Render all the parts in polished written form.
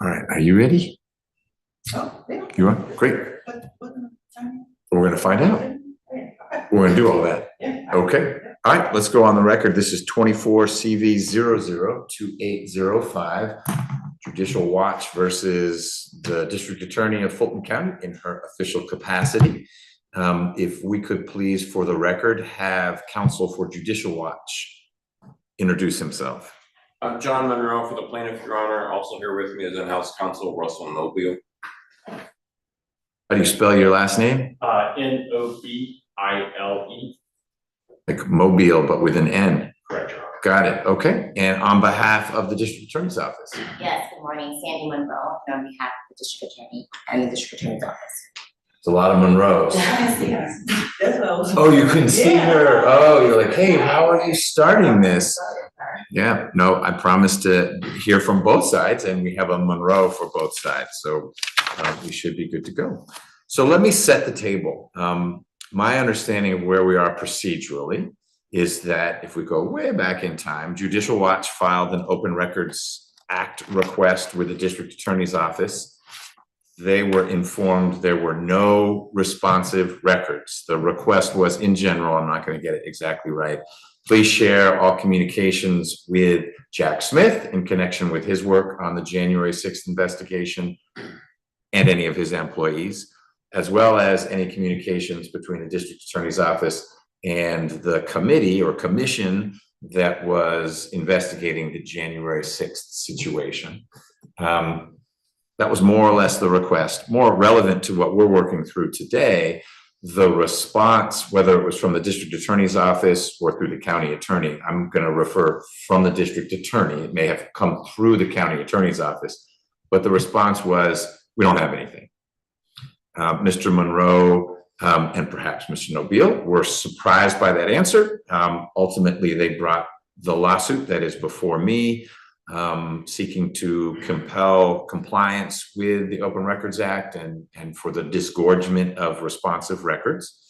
All right, are you ready? Oh, yeah. You are? Great. We're going to find out. We're going to do all that. Okay. All right, let's go on the record. This is 24CV002805, Judicial Watch versus the District Attorney of Fulton County in her official capacity. If we could please, for the record, have counsel for Judicial Watch introduce himself. John Monroe for the plaintiff, Your Honor. Also here with me is in-house counsel Russell Mobile. How do you spell your last name? N-O-B-I-L-E. Like Mobile, but with an N. Correct, Your Honor. Got it. Okay. And on behalf of the District Attorney's Office. Yes, good morning. Sandy Monroe, and on behalf of the District Attorney and the District Attorney's Office. It's a lot of Monroes. Yes. Oh, you couldn't see her. Oh, you're like, hey, how are you starting this? Yeah, no, I promised to hear from both sides, and we have a Monroe for both sides. So we should be good to go. So let me set the table. My understanding of where we are procedurally is that if we go way back in time, Judicial Watch filed an Open Records Act request with the District Attorney's Office. They were informed there were no responsive records. The request was, in general, I'm not going to get it exactly right, please share all communications with Jack Smith in connection with his work on the January 6th investigation and any of his employees, as well as any communications between the District Attorney's Office and the committee or commission that was investigating the January 6th situation. That was more or less the request. More relevant to what we're working through today, the response, whether it was from the District Attorney's Office or through the County Attorney, I'm going to refer from the District Attorney. It may have come through the County Attorney's Office, but the response was, we don't have anything. Mr. Monroe and perhaps Mr. Nobile were surprised by that answer. Ultimately, they brought the lawsuit that is before me, seeking to compel compliance with the Open Records Act and for the disgorgement of responsive records.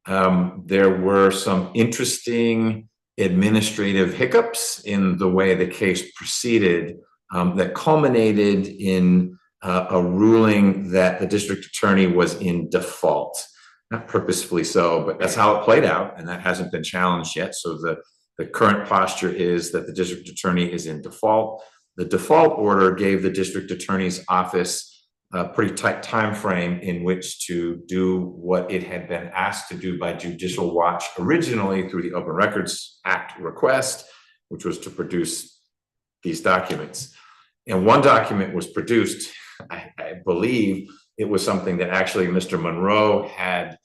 There were some interesting administrative hiccups in the way the case proceeded that culminated in a ruling that the District Attorney was in default. Not purposefully so, but that's how it played out, and that hasn't been challenged yet. So the current posture is that the District Attorney is in default. The default order gave the District Attorney's Office a pretty tight time frame in which to do what it had been asked to do by Judicial Watch originally through the Open Records Act request, which was to produce these documents. And one document was produced. I believe it was something that actually Mr. Monroe had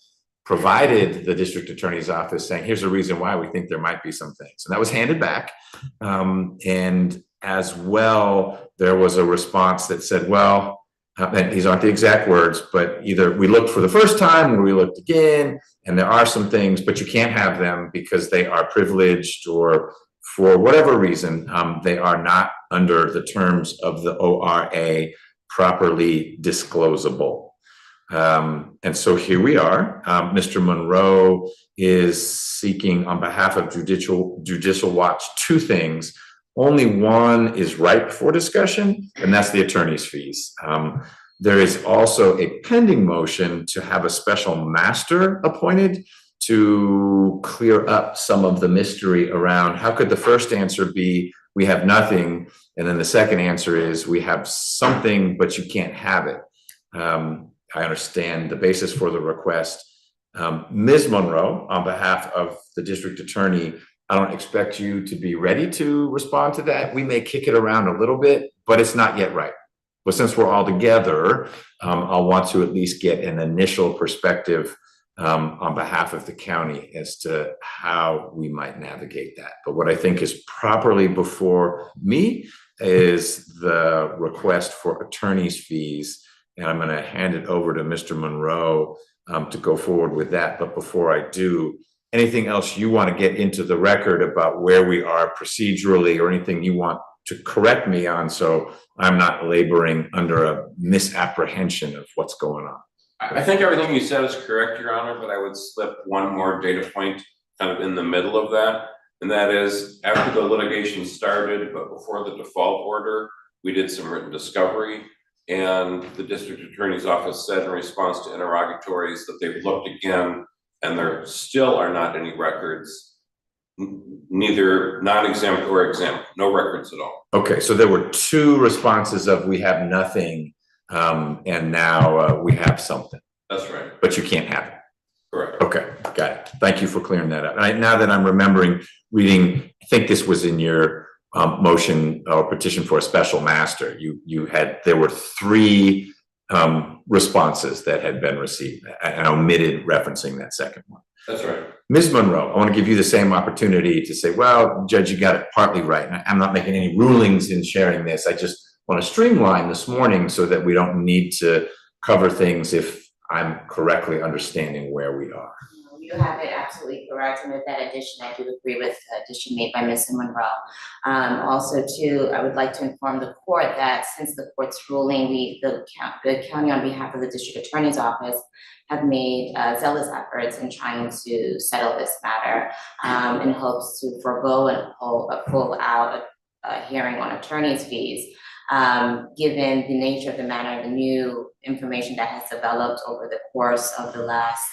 provided the District Attorney's Office, saying, here's a reason why we think there might be some things. And that was handed back. And as well, there was a response that said, well, and these aren't the exact words, but either we looked for the first time or we looked again, and there are some things, but you can't have them because they are privileged or for whatever reason, they are not under the terms of the ORA properly disclosable. And so here we are. Mr. Monroe is seeking on behalf of Judicial Watch two things. Only one is ripe for discussion, and that's the attorney's fees. There is also a pending motion to have a special master appointed to clear up some of the mystery around how could the first answer be we have nothing, and then the second answer is we have something, but you can't have it. I understand the basis for the request. Ms. Monroe, on behalf of the District Attorney, I don't expect you to be ready to respond to that. We may kick it around a little bit, but it's not yet right. But since we're all together, I'll want to at least get an initial perspective on behalf of the county as to how we might navigate that. But what I think is properly before me is the request for attorney's fees. And I'm going to hand it over to Mr. Monroe to go forward with that. But before I do, anything else you want to get into the record about where we are procedurally or anything you want to correct me on so I'm not laboring under a misapprehension of what's going on? I think everything you said is correct, Your Honor, but I would slip one more data point kind of in the middle of that. And that is after the litigation started, but before the default order, We did some written discovery, and the district attorney's office said in response to interrogatories that they've looked again, and there still are not any records, neither non-exempt or exempt, no records at all. Okay, so there were two responses of we have nothing, and now we have something, That's right, but you can't have it. correct. Okay, got it. Thank you for clearing that up. Now that I'm remembering reading, I think this was in your motion or petition for a special master. There were three responses that had been received. I omitted referencing that second one. That's right. Ms. Monroe, I want to give you the same opportunity to say, well, Judge, you got it partly right. And I'm not making any rulings in sharing this. I just want to streamline this morning so that we don't need to cover things if I'm correctly understanding where we are. You have it absolutely correct, and with that addition, I do agree with the addition made by Ms. Monroe. Also too, I would like to inform the court that since the court's ruling, the county on behalf of the district attorney's office have made zealous efforts in trying to settle this matter in hopes to forego a full out hearing on attorney's fees. Given the nature of the matter, the new information that has developed over the course of the last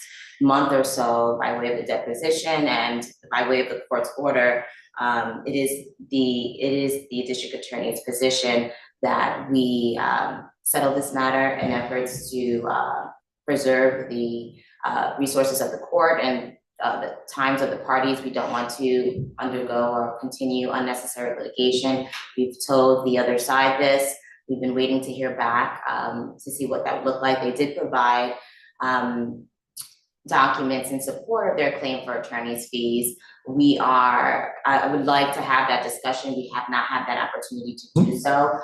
month or so by way of the deposition and by way of the court's order, it is the district attorney's position that we settle this matter in efforts to preserve the resources of the court and the times of the parties. We don't want to undergo or continue unnecessary litigation. We've told the other side this. We've been waiting to hear back to see what that would look like. They did provide documents in support of their claim for attorney's fees. I would like to have that discussion. We have not had that opportunity to do so.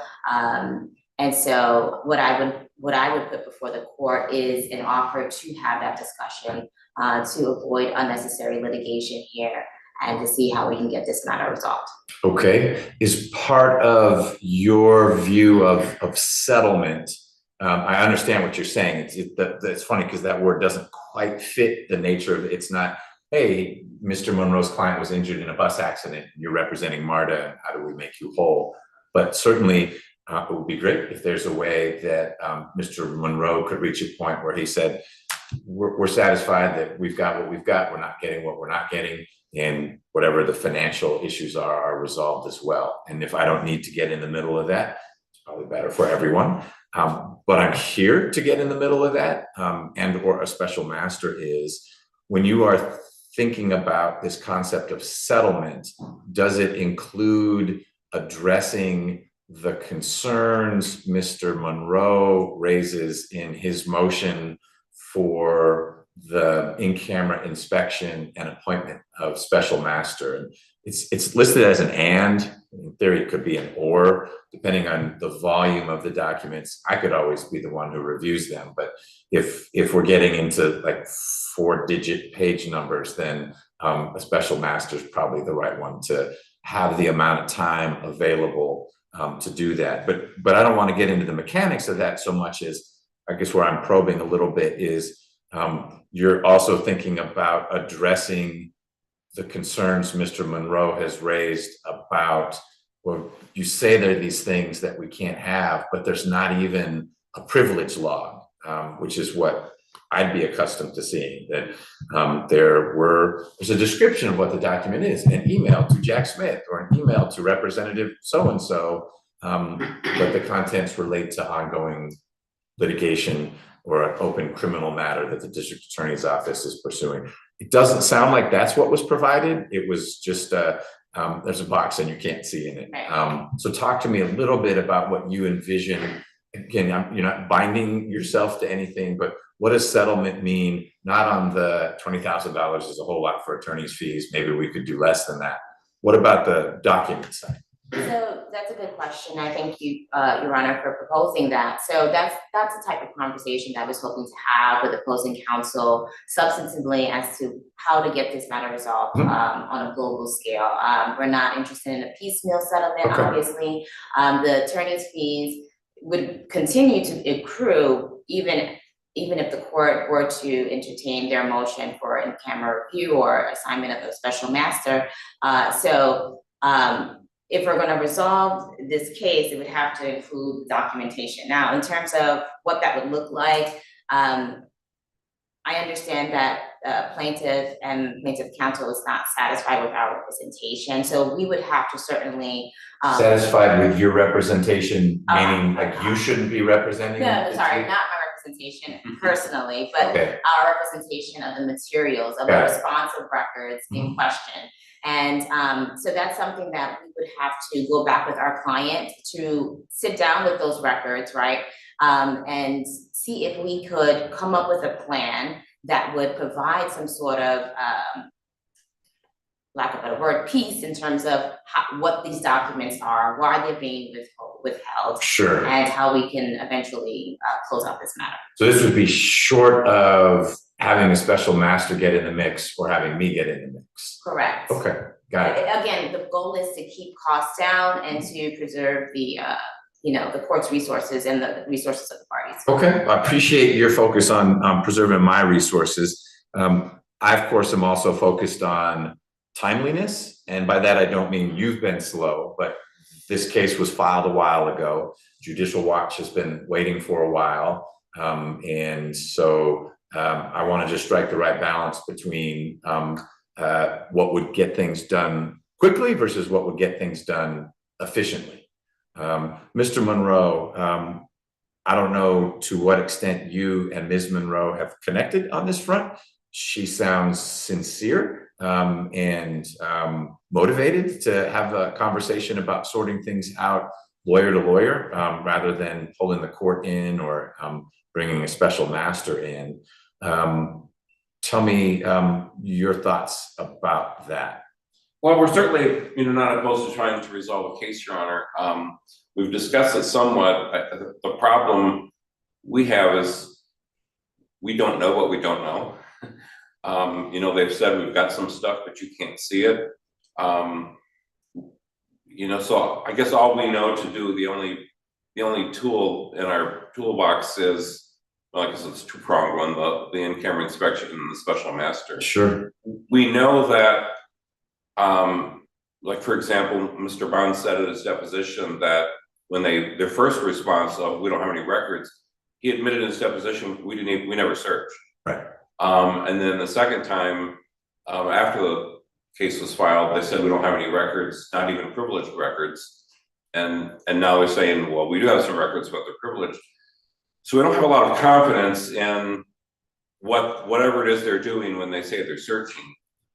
And so what I would put before the court is an offer to have that discussion to avoid unnecessary litigation here and to see how we can get this matter resolved. Okay, is part of your view of settlement, I understand what you're saying. It's funny because that word doesn't quite fit the nature of it. It's not, hey, Mr. Monroe's client was injured in a bus accident. You're representing MARTA, and how do we make you whole? But certainly it would be great if there's a way that Mr. Monroe could reach a point where he said, we're satisfied that we've got what we've got. We're not getting what we're not getting. And whatever the financial issues are resolved as well. And if I don't need to get in the middle of that, it's probably better for everyone. But I'm here to get in the middle of that, and or a special master is, when you are thinking about this concept of settlement, does it include addressing the concerns Mr. Monroe raises in his motion for the in-camera inspection and appointment of special master? And it's listed as an and. In theory, it could be an or, depending on the volume of the documents. I could always be the one who reviews them, but if we're getting into like 4-digit page numbers, then a special master is probably the right one to have the amount of time available to do that. But I don't want to get into the mechanics of that so much as, I guess where I'm probing a little bit is, you're also thinking about addressing the concerns Mr. Monroe has raised about, well, you say there are these things that we can't have, but there's not even a privilege log, which is what I'd be accustomed to seeing, that there's a description of what the document is, an email to Jack Smith or an email to Representative so-and-so, but the contents relate to ongoing litigation or an open criminal matter that the district attorney's office is pursuing. It doesn't sound like that's what was provided. It was just there's a box and you can't see in it. So talk to me a little bit about what you envision. Again, you're not binding yourself to anything, but what does settlement mean? Not on the $20,000 is a whole lot for attorney's fees. Maybe we could do less than that. What about the document side? So that's a good question. I thank you, Your Honor, for proposing that. So that's the type of conversation that I was hoping to have with opposing counsel substantively as to how to get this matter resolved on a global scale. We're not interested in a piecemeal settlement, obviously. The attorney's fees would continue to accrue even if the court were to entertain their motion for in-camera review or assignment of a special master. if we're gonna resolve this case, it would have to include documentation. Now, in terms of what that would look like, I understand that plaintiff and plaintiff counsel is not satisfied with our representation, so we would have to certainly. Satisfied with your representation, meaning like you shouldn't be representing? No, the sorry, team? not my representation personally, but Okay. our representation of the materials, of the Got it. responsive records in question. And so that's something that we would have to go back with our client to sit down with those records, right? And see if we could come up with a plan that would provide some sort of, lack of a better word, piece in terms of what these documents are, why they're being withheld, Sure. and how we can eventually close out this matter. So this would be short of having a special master get in the mix or having me get in the mix? Correct. Okay, got it. Again, the goal is to keep costs down and to preserve the, the court's resources and the resources of the parties. Okay, I appreciate your focus on preserving my resources. I, of course, am also focused on timeliness. And by that, I don't mean you've been slow, but this case was filed a while ago. Judicial Watch has been waiting for a while. And so I want to just strike the right balance between what would get things done quickly versus what would get things done efficiently. Mr. Monroe, I don't know to what extent you and Ms. Monroe have connected on this front. She sounds sincere and motivated to have a conversation about sorting things out lawyer to lawyer rather than pulling the court in or bringing a special master in. Tell me your thoughts about that. Well, we're certainly, not opposed to trying to resolve a case, Your Honor. We've discussed it somewhat. The problem we have is we don't know what we don't know. They've said we've got some stuff, but you can't see it. So I guess all we know to do, the only tool in our toolbox is, well, I guess it's two-pronged one, the in-camera inspection and the special master. Sure. We know that, like for example, Mr. Bond said at his deposition that when their first response of we don't have any records, he admitted in his deposition we never searched. Right. And then the second time, after the case was filed, they said we don't have any records, not even privileged records. And now they're saying, well, we do have some records, but they're privileged. So we don't have a lot of confidence in whatever it is they're doing when they say they're searching.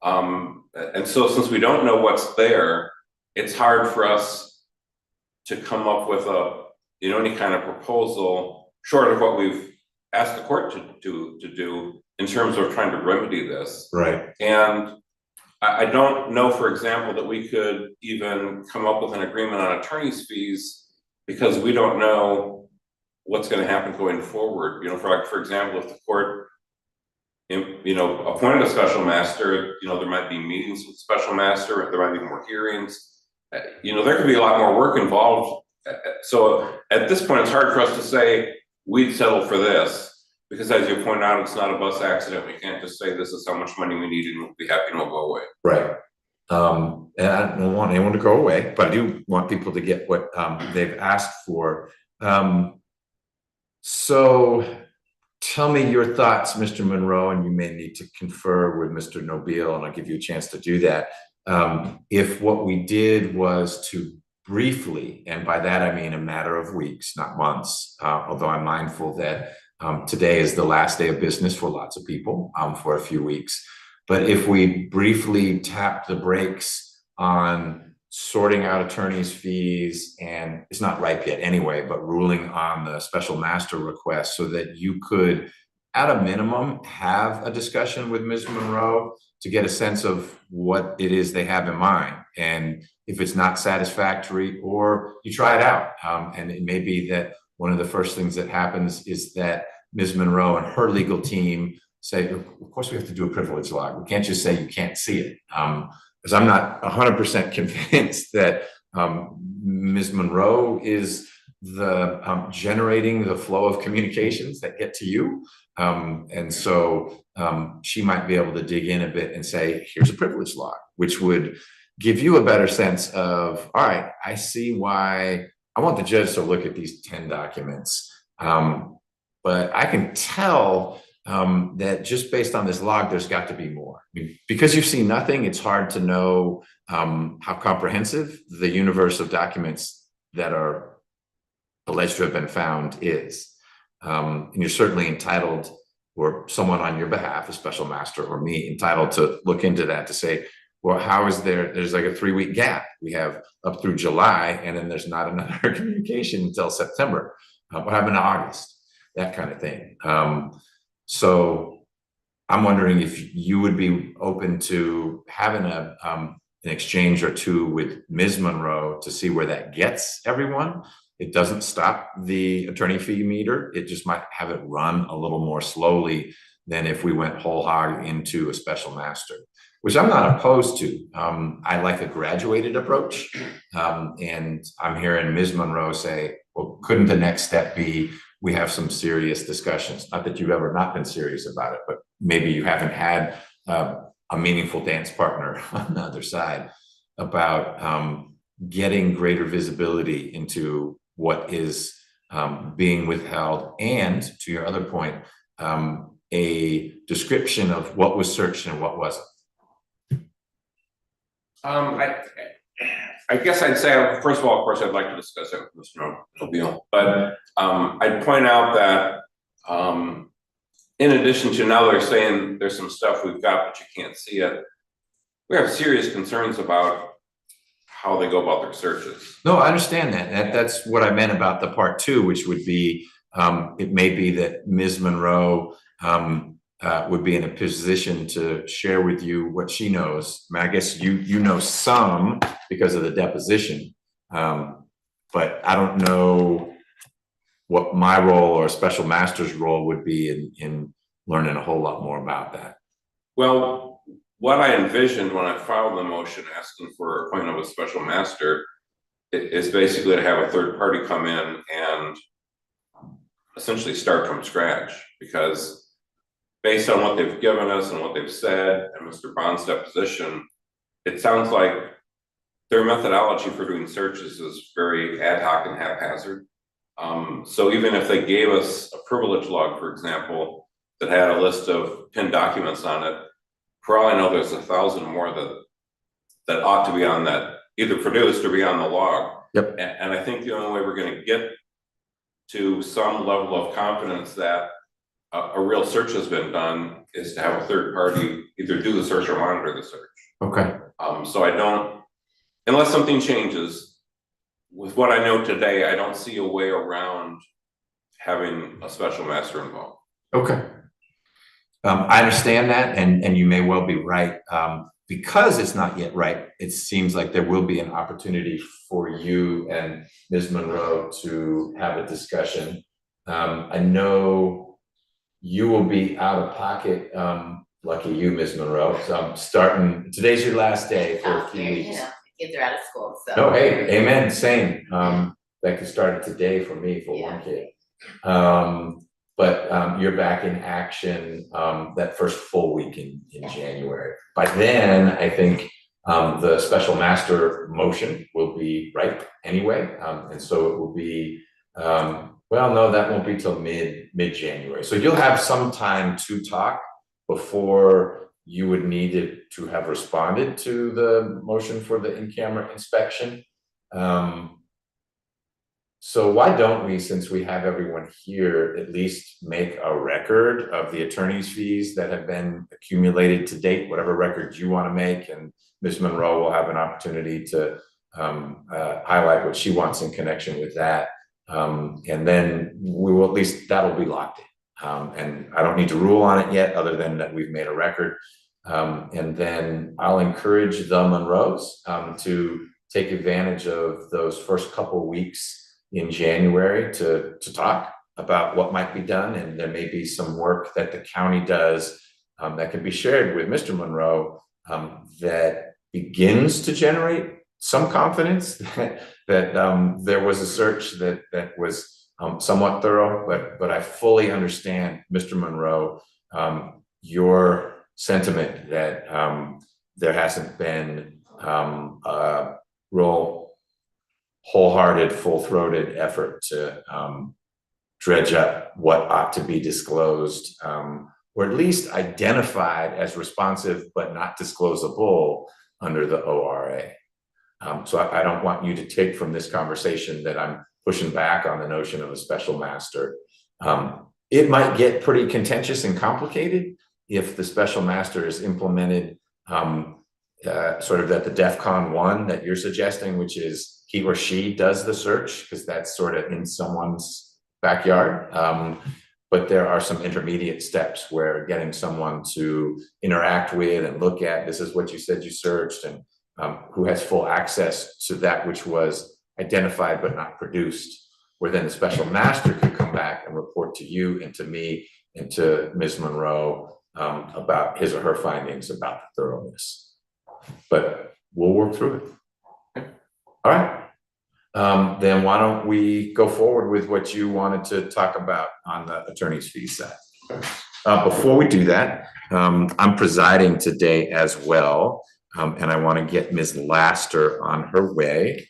And so since we don't know what's there, it's hard for us to come up with any kind of proposal short of what we've asked the court to do in terms of trying to remedy this. Right. And I don't know, for example, that we could even come up with an agreement on attorney's fees because we don't know what's going to happen going forward. For example, if the court appointed a special master, there might be meetings with the special master, there might be more hearings. There could be a lot more work involved. So at this point, it's hard for us to say we'd settle for this because, as you point out, it's not a bus accident. We can't just say this is how much money we need and we'll be happy and we'll go away. Right. And I don't want anyone to go away, but I do want people to get what they've asked for. So tell me your thoughts, Mr. Monroe, and you may need to confer with Mr. Nobile, and I'll give you a chance to do that. If what we did was to briefly, and by that I mean a matter of weeks, not months, although I'm mindful that today is the last day of business for lots of people for a few weeks. But if we briefly tap the brakes on sorting out attorney's fees, and it's not ripe yet anyway, but ruling on the special master request so that you could, at a minimum, have a discussion with Ms. Monroe to get a sense of what it is they have in mind. And if it's not satisfactory, or you try it out. And it may be that one of the first things that happens is that Ms. Monroe and her legal team say, of course we have to do a privilege log. We can't just say you can't see it. Because I'm not 100% convinced that Ms. Monroe is the generating the flow of communications that get to you. And so she might be able to dig in a bit and say, here's a privilege log, which would give you a better sense of, all right, I see why I want the judge to look at these 10 documents. But I can tell that just based on this log, there's got to be more. I mean, because you've seen nothing, it's hard to know how comprehensive the universe of documents that are alleged to have been found is. And you're certainly entitled, or someone on your behalf, a special master or me, entitled to look into that to say, well, how is there's like a 3-week gap. We have up through July, and then there's not another communication until September. What happened in August? That kind of thing. So I'm wondering if you would be open to having an exchange or two with Ms. Monroe to see where that gets everyone. It doesn't stop the attorney fee meter. It just might have it run a little more slowly than if we went whole hog into a special master, which I'm not opposed to. I like a graduated approach. And I'm hearing Ms. Monroe say, well, couldn't the next step be we have some serious discussions? Not that you've ever not been serious about it, but maybe you haven't had a meaningful dance partner on the other side about getting greater visibility into what is being withheld, and to your other point, a description of what was searched and what wasn't. I guess I'd say, first of all, of course, I'd like to discuss it with Mr. Mobile, but I'd point out that in addition to now they're saying there's some stuff we've got, but you can't see it, we have serious concerns about how they go about their searches. No, I understand that. That's what I meant about the part 2, which would be, it may be that Ms. Monroe would be in a position to share with you what she knows. I mean, I guess you know some because of the deposition, but I don't know what my role or special master's role would be in learning a whole lot more about that. Well, what I envisioned when I filed the motion asking for appointment of a special master is basically to have a third party come in and essentially start from scratch, because based on what they've given us and what they've said and Mr. Bond's deposition, it sounds like their methodology for doing searches is very ad hoc and haphazard. So even if they gave us a privilege log, for example, that had a list of pinned documents on it, for all I know, there's 1,000 more that ought to be on that, either produced or be on the log. Yep. And I think the only way we're going to get to some level of confidence that a real search has been done is to have a third party either do the search or monitor the search. Okay. So I don't, unless something changes, with what I know today, I don't see a way around having a special master involved. Okay. I understand that, and you may well be right. Because it's not yet right, it seems like there will be an opportunity for you and Ms. Monroe to have a discussion. I know you will be out of pocket. Lucky you, Ms. Monroe. So I'm starting, today's your last day for a few weeks. You know, kids are out of school, so. No, hey, amen, same. That could start today for me, for one kid. But you're back in action that first full week in January. By then, I think the special master motion will be ripe anyway. And so it will be, well, no, that won't be till mid-January. So you'll have some time to talk before you would need it to have responded to the motion for the in-camera inspection. So why don't we, since we have everyone here, at least make a record of the attorney's fees that have been accumulated to date, whatever records you want to make, and Ms. Monroe will have an opportunity to highlight what she wants in connection with that. And then we will, at least that'll be locked in. And I don't need to rule on it yet, other than that we've made a record. And then I'll encourage the Monroes to take advantage of those first couple of weeks in January to talk about what might be done. And there may be some work that the county does that can be shared with Mr. Monroe that begins to generate some confidence that there was a search that was somewhat thorough, but I fully understand, Mr. Monroe, your sentiment that there hasn't been real wholehearted, full-throated effort to dredge up what ought to be disclosed, or at least identified as responsive but not disclosable under the ORA. So I don't want you to take from this conversation that I'm pushing back on the notion of a special master. It might get pretty contentious and complicated if the special master is implemented sort of at the DEFCON 1 that you're suggesting, which is he or she does the search, because that's sort of in someone's backyard. But there are some intermediate steps where getting someone to interact with and look at, this is what you said you searched, and who has full access to that which was identified but not produced, where then the special master could come back and report to you and to me and to Ms. Monroe about his or her findings about the thoroughness. But we'll work through it. All right. Then why don't we go forward with what you wanted to talk about on the attorney's fees side. Before we do that, I'm presiding today as well, and I want to get Ms. Laster on her way.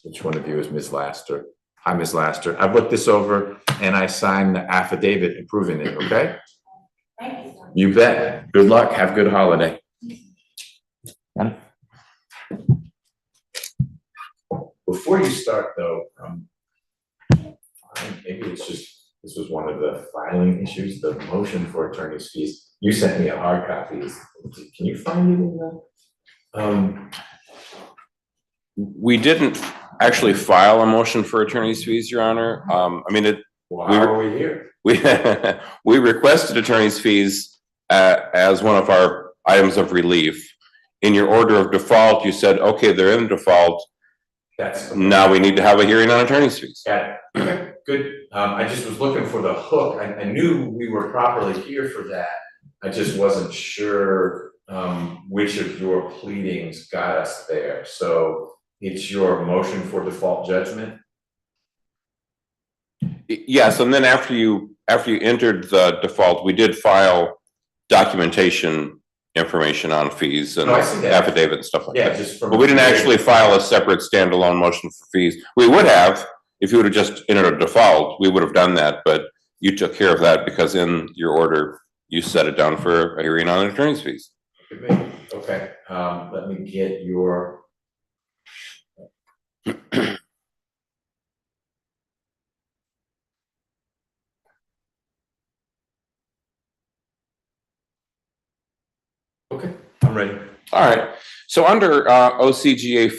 Which one of you is Ms. Laster? Hi, Ms. Laster. I've looked this over and I signed the affidavit approving it, okay? Thank you. You bet. Good luck. Have a good holiday. Before you start though, maybe it's just, this was one of the filing issues, the motion for attorney's fees. You sent me a hard copy. Can you find it in the? We didn't actually file a motion for attorney's fees, Your Honor. I mean, Why are we here? we requested attorney's fees as one of our items of relief. In your order of default, you said, okay, they're in default. Now we need to have a hearing on attorney's fees. Yeah, okay, good. I just was looking for the hook. I knew we were properly here for that. I just wasn't sure which of your pleadings got us there. So it's your motion for default judgment? Yes, and then after you entered the default, we did file documentation information on fees and affidavit and stuff like that. Just but we didn't actually file a separate standalone motion for fees. We would have, if you would have just entered a default, we would have done that, but you took care of that because in your order, you set it down for a hearing on attorney's fees. Okay, let me get your. Okay, I'm ready. All right. So under OCGA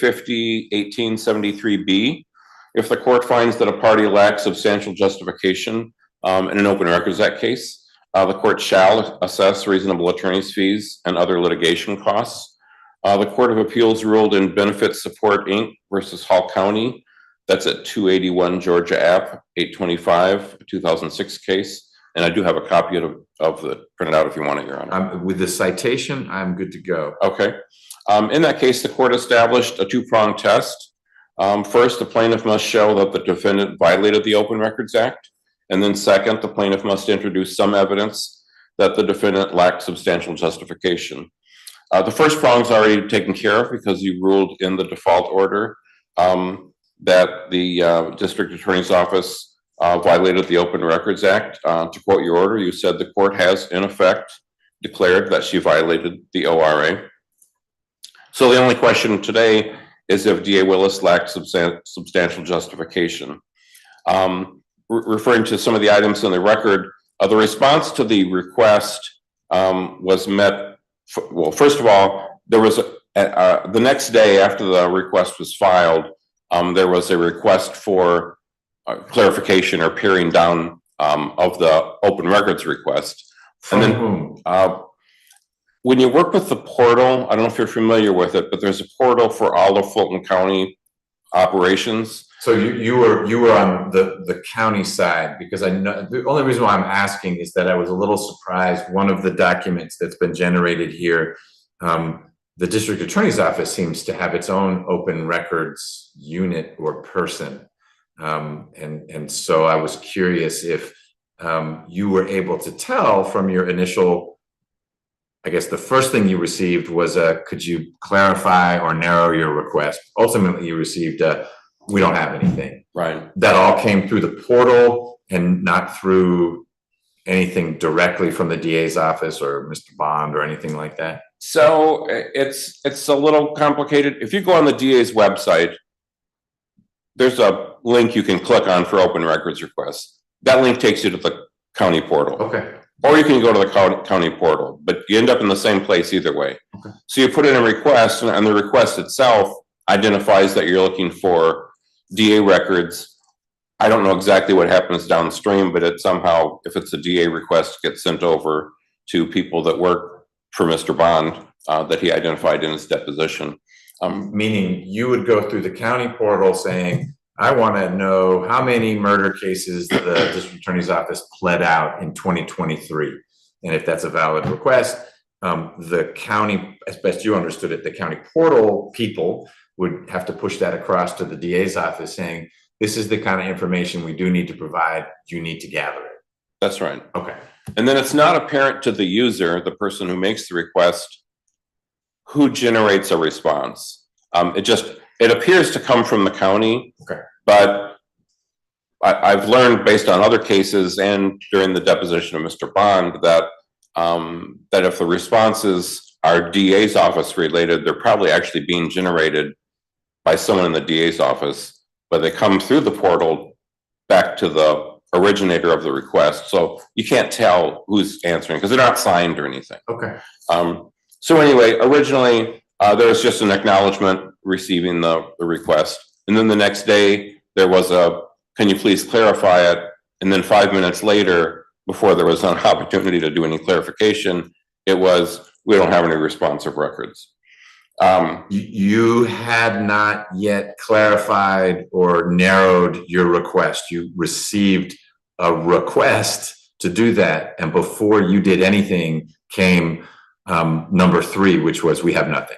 50-1873B, if the court finds that a party lacks substantial justification in an Open Records Act case, the court shall assess reasonable attorney's fees and other litigation costs. The Court of Appeals ruled in Benefit Support Inc. versus Hall County. That's at 281 Georgia App 825 2006 case. And I do have a copy of the printed out if you want it, Your Honor. With the citation, I'm good to go. Okay. In that case, the court established a two-pronged test. First, the plaintiff must show that the defendant violated the Open Records Act. And then second, the plaintiff must introduce some evidence that the defendant lacked substantial justification. The first prong is already taken care of because you ruled in the default order that the district attorney's office violated the Open Records Act. To quote your order, you said the court has in effect declared that she violated the ORA. So the only question today is if DA Willis lacked substantial justification. Referring to some of the items in the record, the response to the request was met. Well, first of all, there was the next day after the request was filed, there was a request for clarification or paring down of the open records request. From and then whom? When you work with the portal, I don't know if you're familiar with it, but there's a portal for all of Fulton County operations. So you were on the county side, because I know the only reason why I'm asking is that I was a little surprised. One of the documents that's been generated here, the district attorney's office seems to have its own open records unit or person. And so I was curious if you were able to tell from your initial, I guess the first thing you received was could you clarify or narrow your request? Ultimately, you received we don't have anything. Right. That all came through the portal and not through anything directly from the DA's office or Mr. Bond or anything like that? So it's a little complicated. If you go on the DA's website, there's a link you can click on for open records requests. That link takes you to the county portal. Okay. Or you can go to the county portal, but you end up in the same place either way. Okay. So you put in a request, and the request itself identifies that you're looking for DA records. I don't know exactly what happens downstream, but it somehow, if it's a DA request, gets sent over to people that work for Mr. Bond that he identified in his deposition. Meaning you would go through the county portal saying, I want to know how many murder cases the district attorney's office pled out in 2023. And if that's a valid request, the county, as best you understood it, the county portal people would have to push that across to the DA's office saying, this is the kind of information we do need to provide. You need to gather it. That's right. Okay. And then it's not apparent to the user, the person who makes the request, who generates a response. It appears to come from the county. Okay. But I've learned based on other cases and during the deposition of Mr. Bond that that if the responses are DA's office related, they're probably actually being generated by someone in the DA's office, but they come through the portal back to the originator of the request. So you can't tell who's answering because they're not signed or anything. Okay. So anyway, originally there was just an acknowledgement receiving the request. And then the next day there was can you please clarify it? And then 5 minutes later, before there was an opportunity to do any clarification, it was, we don't have any responsive records. You had not yet clarified or narrowed your request. You received a request to do that. And before you did anything came number 3, which was, we have nothing.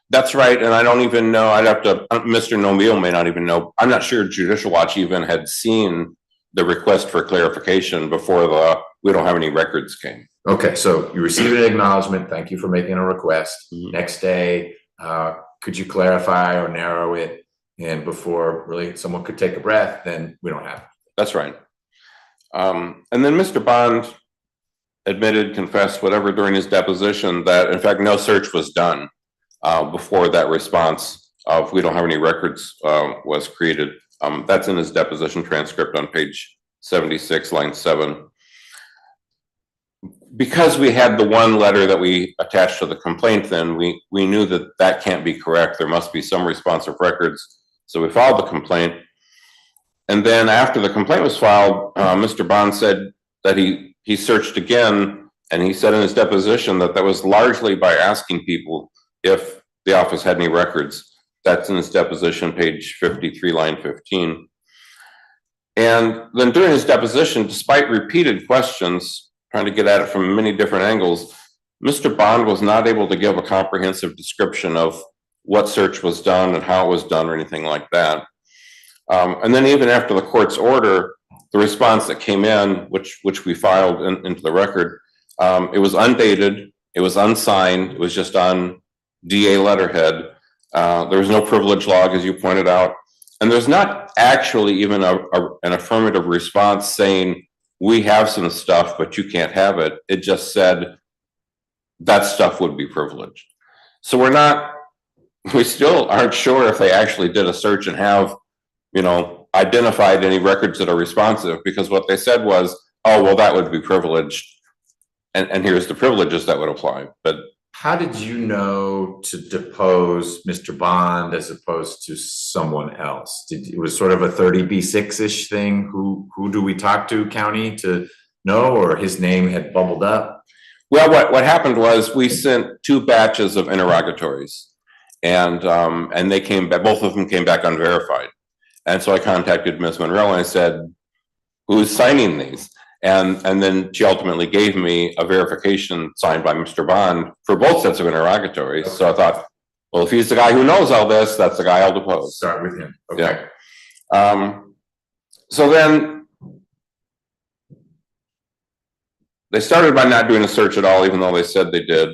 That's right, and I don't even know, I'd have to, Mr. Nomile may not even know, I'm not sure Judicial Watch even had seen the request for clarification before the, we don't have any records came. Okay, so you received an acknowledgement, thank you for making a request. Mm-hmm. Next day, could you clarify or narrow it? And before really someone could take a breath, then we don't have it. That's right. And then Mr. Bond admitted, confessed, whatever during his deposition that in fact no search was done before that response of we don't have any records was created. That's in his deposition transcript on page 76, line 7. Because we had the one letter that we attached to the complaint, then we knew that that can't be correct. There must be some responsive records. So we filed the complaint. And then after the complaint was filed, Mr. Bond said that he searched again, and he said in his deposition that that was largely by asking people if the office had any records. That's in his deposition, page 53, line 15. And then during his deposition, despite repeated questions, trying to get at it from many different angles, Mr. Bond was not able to give a comprehensive description of what search was done and how it was done or anything like that. And then even after the court's order, the response that came in, which we filed into the record, it was undated, it was unsigned, it was just on DA letterhead. There was no privilege log, as you pointed out. And there's not actually even an affirmative response saying, we have some stuff, but you can't have it. It just said that stuff would be privileged. So we still aren't sure if they actually did a search and have, identified any records that are responsive, because what they said was, oh, well, that would be privileged. And here's the privileges that would apply. But how did you know to depose Mr. Bond as opposed to someone else? It was sort of a 30B6-ish thing. Who do we talk to, county, to know, or his name had bubbled up? Well, what happened was we sent 2 batches of interrogatories, and they came back. Both of them came back unverified. And so I contacted Ms. Monroe and I said, "Who's signing these?" And then she ultimately gave me a verification signed by Mr. Bond for both sets of interrogatories. Okay. So I thought, well, if he's the guy who knows all this, that's the guy I'll depose. Start with him. Okay. Yeah. So then they started by not doing a search at all, even though they said they did.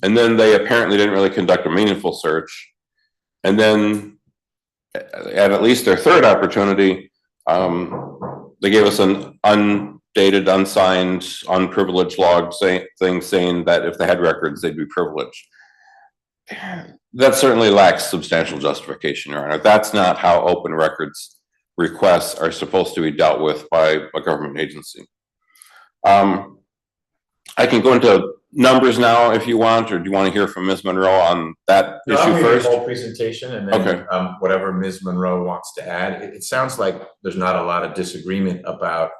And then they apparently didn't really conduct a meaningful search. And then at least their third opportunity, they gave us an undated, unsigned, unprivileged log saying that if they had records, they'd be privileged. That certainly lacks substantial justification, Your Honor. That's not how open records requests are supposed to be dealt with by a government agency. I can go into numbers now if you want, or do you want to hear from Ms. Monroe on that issue first? Whole presentation, and then whatever Ms. Monroe wants to add. It sounds like there's not a lot of disagreement about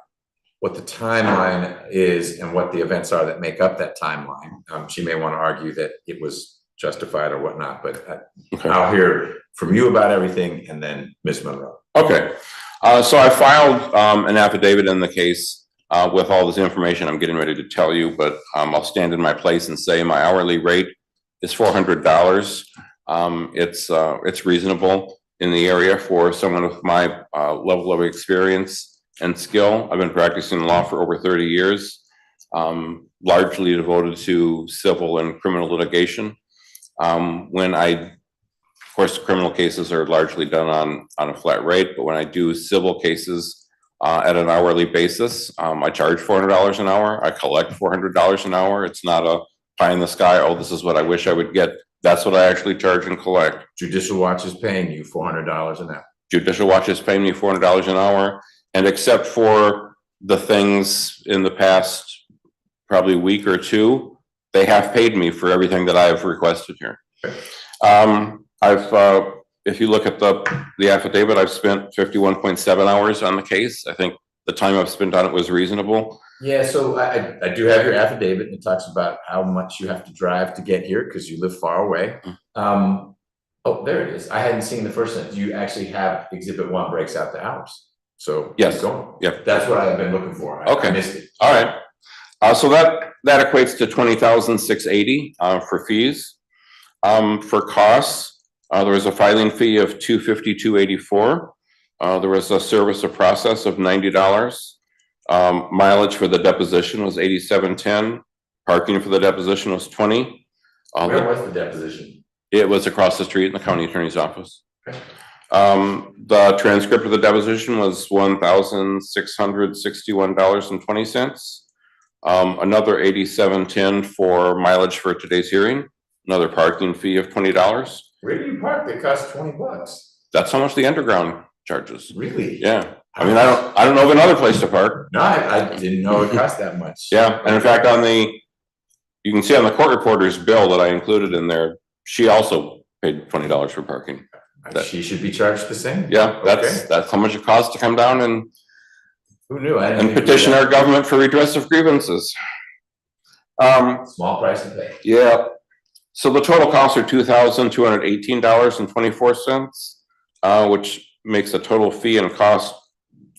what the timeline is and what the events are that make up that timeline. She may want to argue that it was justified or whatnot, but I'll hear from you about everything, and then Ms. Monroe. Okay, so I filed an affidavit in the case with all this information I'm getting ready to tell you, but I'll stand in my place and say my hourly rate is $400. It's reasonable in the area for someone with my level of experience and skill. I've been practicing law for over 30 years, largely devoted to civil and criminal litigation. Of course, criminal cases are largely done on a flat rate, but when I do civil cases at an hourly basis, I charge $400 an hour. I collect $400 an hour. It's not a pie in the sky, oh, this is what I wish I would get. That's what I actually charge and collect. Judicial Watch is paying you $400 an hour. Judicial Watch is paying me $400 an hour, and except for the things in the past probably week or two, they have paid me for everything that I have requested here. If you look at the affidavit, I've spent 51.7 hours on the case. I think the time I've spent on it was reasonable. Yeah, so I do have your affidavit, and it talks about how much you have to drive to get here because you live far away. Oh, there it is. I hadn't seen the first sentence. You actually have Exhibit 1 breaks out the hours. So yes, yep, that's what I've been looking for. I missed it. All right. So that equates to $20,680 for fees. For costs, there was a filing fee of $252.84. There was a service of process of $90. Mileage for the deposition was $87.10. Parking for the deposition was $20. Where was the deposition? It was across the street in the county attorney's office. Okay. The transcript of the deposition was $1,661.20. Another $87.10 for mileage for today's hearing. Another parking fee of $20. Where do you park that costs $20? That's how much the underground charges. Really? Yeah. I mean, I don't know of another place to park. No, I didn't know it cost that much. Yeah, and in fact, you can see on the court reporter's bill that I included in there, she also paid $20 for parking. She should be charged the same. Yeah, that's how much it costs to come down and who knew? And petition our government for redress of grievances. Small price to pay. Yeah. So the total costs are $2,218.24, which makes a total fee and cost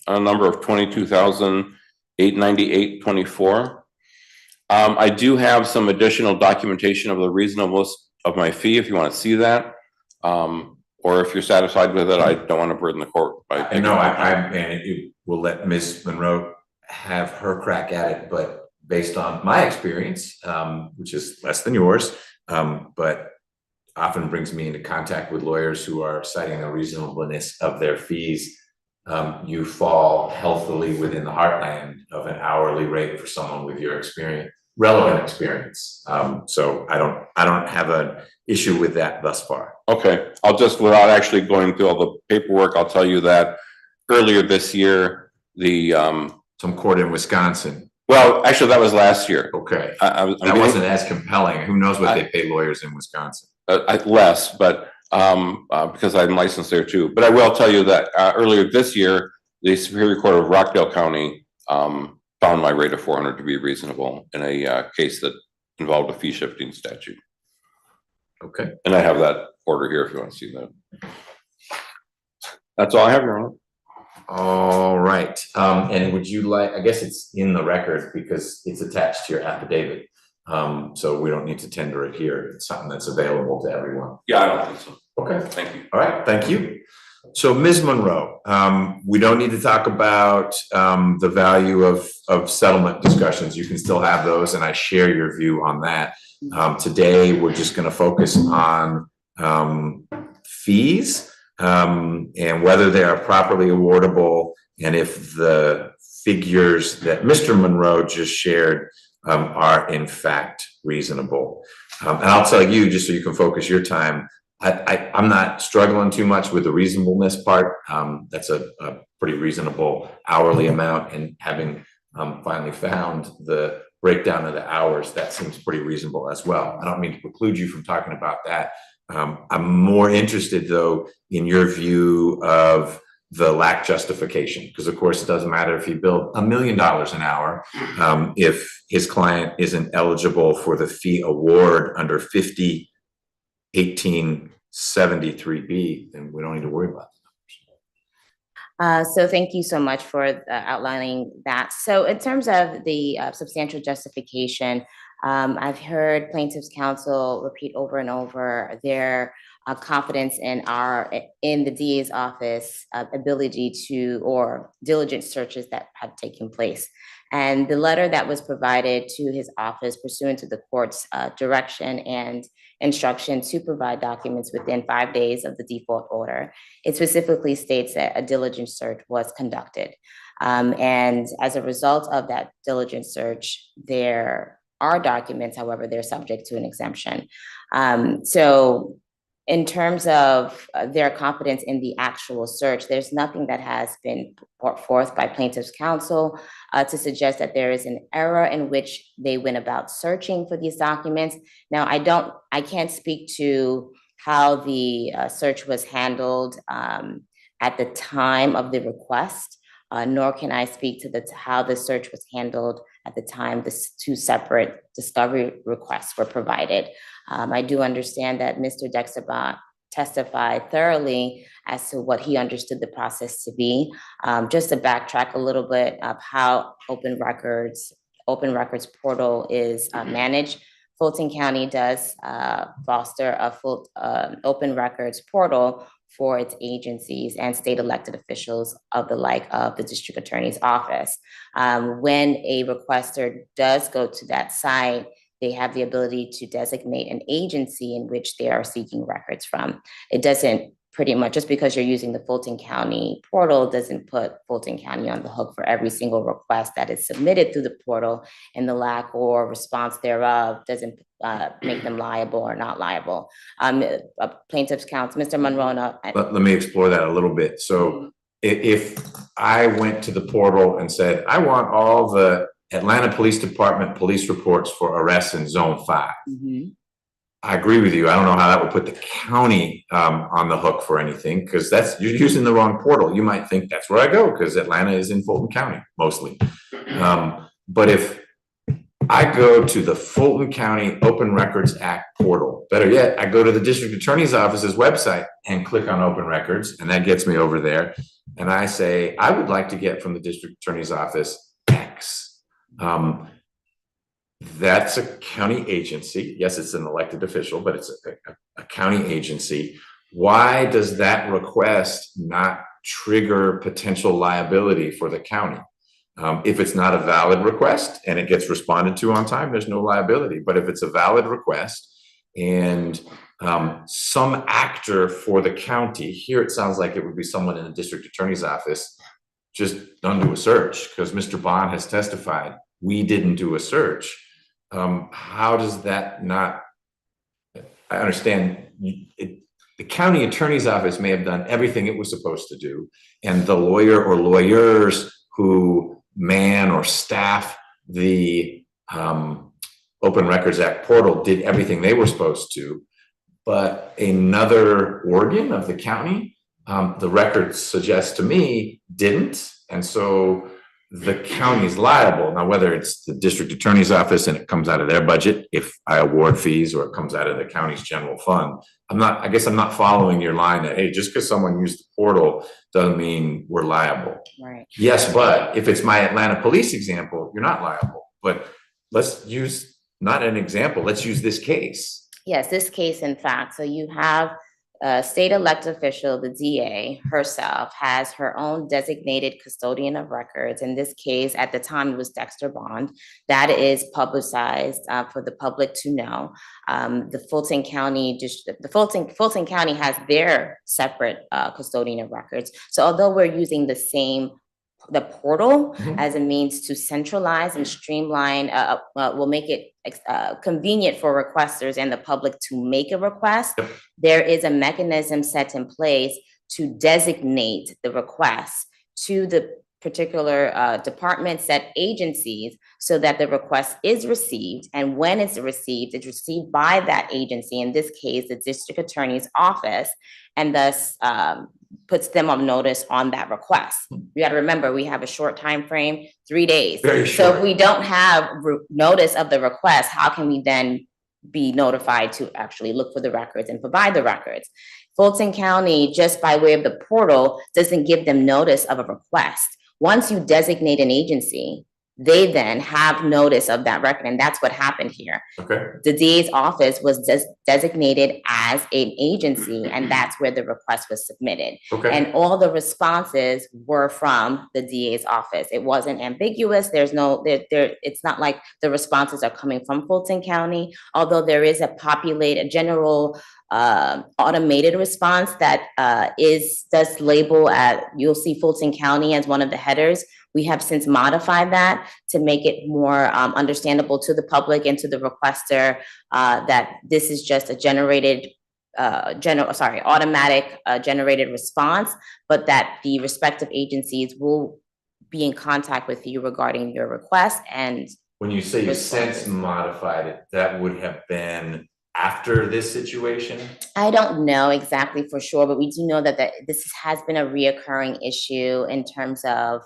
a number of $22,898.24. I do have some additional documentation of the reasonableness of my fee if you want to see that. Or if you're satisfied with it, I don't want to burden the court by taking No, we'll let Ms. Monroe have her crack at it, but based on my experience, which is less than yours, but often brings me into contact with lawyers who are citing the reasonableness of their fees. You fall healthily within the heartland of an hourly rate for someone with your experience, relevant experience. So I don't have an issue with that thus far. Okay, I'll just, without actually going through all the paperwork, I'll tell you that earlier this year, some court in Wisconsin. Well, actually, that was last year. Okay, that wasn't as compelling. Who knows what they pay lawyers in Wisconsin? Less, but because I'm licensed there too. But I will tell you that earlier this year, the Superior Court of Rockdale County found my rate of $400 to be reasonable in a case that involved a fee shifting statute. Okay. And I have that order here if you want to see that. That's all I have, Your Honor. All right. And would you like, I guess it's in the record because it's attached to your affidavit. So we don't need to tender it here. It's something that's available to everyone. Yeah, I don't think so. Okay. Thank you. All right. Thank you. So Ms. Monroe, we don't need to talk about the value of settlement discussions. You can still have those, and I share your view on that. Today, we're just going to focus on fees and whether they are properly awardable, and if the figures that Mr. Monroe just shared are in fact reasonable. And I'll tell you, just so you can focus your time, I'm not struggling too much with the reasonableness part. That's a pretty reasonable hourly amount, and having finally found the breakdown of the hours, that seems pretty reasonable as well. I don't mean to preclude you from talking about that. I'm more interested though in your view of the lack justification, because of course it doesn't matter if you bill $1 million an hour if his client isn't eligible for the fee award under 1873B, then we don't need to worry about it. So thank you so much for outlining that. So in terms of the substantial justification, I've heard plaintiffs' counsel repeat over and over their confidence in the DA's office ability to, or diligent searches that have taken place. And the letter that was provided to his office pursuant to the court's direction and instruction to provide documents within 5 days of the default order, it specifically states that a diligent search was conducted. And as a result of that diligent search, there are documents, however, they're subject to an exemption. So in terms of their confidence in the actual search, there's nothing that has been brought forth by plaintiffs' counsel to suggest that there is an error in which they went about searching for these documents. Now, I can't speak to how the search was handled at the time of the request, nor can I speak to how the search was handled at the time the two separate discovery requests were provided. I do understand that Mr. Dexabot testified thoroughly as to what he understood the process to be. Just to backtrack a little bit of how open records portal is managed. Fulton County does foster a full open records portal for its agencies and state elected officials of the like of the district attorney's office. When a requester does go to that site, they have the ability to designate an agency in which they are seeking records from. It doesn't pretty much, just because you're using the Fulton County portal doesn't put Fulton County on the hook for every single request that is submitted through the portal, and the lack or response thereof doesn't make them liable or not liable. Plaintiff's counsel, Mr. Monroe. Let me explore that a little bit. So if I went to the portal and said, I want all the Atlanta Police Department police reports for arrests in Zone 5. Mm-hmm. I agree with you. I don't know how that would put the county on the hook for anything, because you're using the wrong portal. You might think that's where I go because Atlanta is in Fulton County mostly. But if I go to the Fulton County Open Records Act portal, better yet, I go to the district attorney's office's website and click on open records, and that gets me over there. And I say, I would like to get from the district attorney's office X. That's a county agency. Yes, it's an elected official, but it's a county agency. Why does that request not trigger potential liability for the county? If it's not a valid request and it gets responded to on time, there's no liability. But if it's a valid request and some actor for the county, here it sounds like it would be someone in the district attorney's office, just don't do a search, because Mr. Bond has testified, we didn't do a search. How does that not, I understand the county attorney's office may have done everything it was supposed to do, and the lawyer or lawyers who man or staff the Open Records Act portal did everything they were supposed to, but another organ of the county, the records suggest to me, didn't, and so the county's liable. Now, whether it's the district attorney's office and it comes out of their budget if I award fees, or it comes out of the county's general fund, I guess I'm not following your line that, hey, just because someone used the portal doesn't mean we're liable. Right. Yes, but if it's my Atlanta police example, you're not liable. But let's use not an example, let's use this case. Yes, this case, in fact. So you have state elected official, the DA herself, has her own designated custodian of records. In this case, at the time, it was Dexter Bond. That is publicized for the public to know. The Fulton County has their separate custodian of records. So although we're using the portal Mhm. as a means to centralize and streamline, will make it convenient for requesters and the public to make a request. Yep. There is a mechanism set in place to designate the request to the particular departments and agencies so that the request is received. And when it's received by that agency, in this case, the district attorney's office, and thus puts them on notice on that request. You got to remember, we have a short time frame, 3 days. Very So short. if we don't have notice of the request, how can we then be notified to actually look for the records and provide the records? Fulton County, just by way of the portal, doesn't give them notice of a request. Once you designate an agency, they then have notice of that record, and that's what happened here. Okay, The DA's office was designated as an agency, and that's where the request was submitted. okay. And all the responses were from the DA's office. It wasn't ambiguous. There's no, it's not like the responses are coming from Fulton County, although there is a general automated response that does label you'll see Fulton County as one of the headers. We have since modified that to make it more understandable to the public and to the requester that this is just a automatic generated response, but that the respective agencies will be in contact with you regarding your request. And When you say you responses. since modified it, that would have been after this situation? I don't know exactly for sure, but we do know that this has been a reoccurring issue in terms of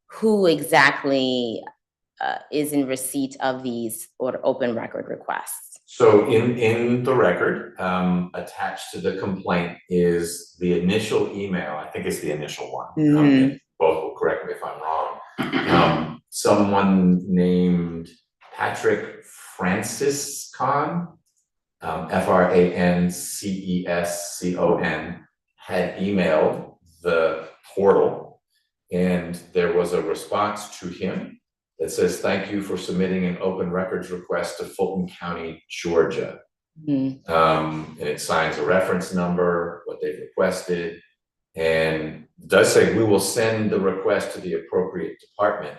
who exactly is in receipt of these open record requests. So in the record, attached to the complaint is the initial email, I think it's the initial one. And both will correct me if I'm wrong. Someone named Patrick Franciscon, Francescon, had emailed the portal, and there was a response to him that says, "Thank you for submitting an open records request to Fulton County, Georgia." And it signs a reference number, what they've requested, and does say, "We will send the request to the appropriate department."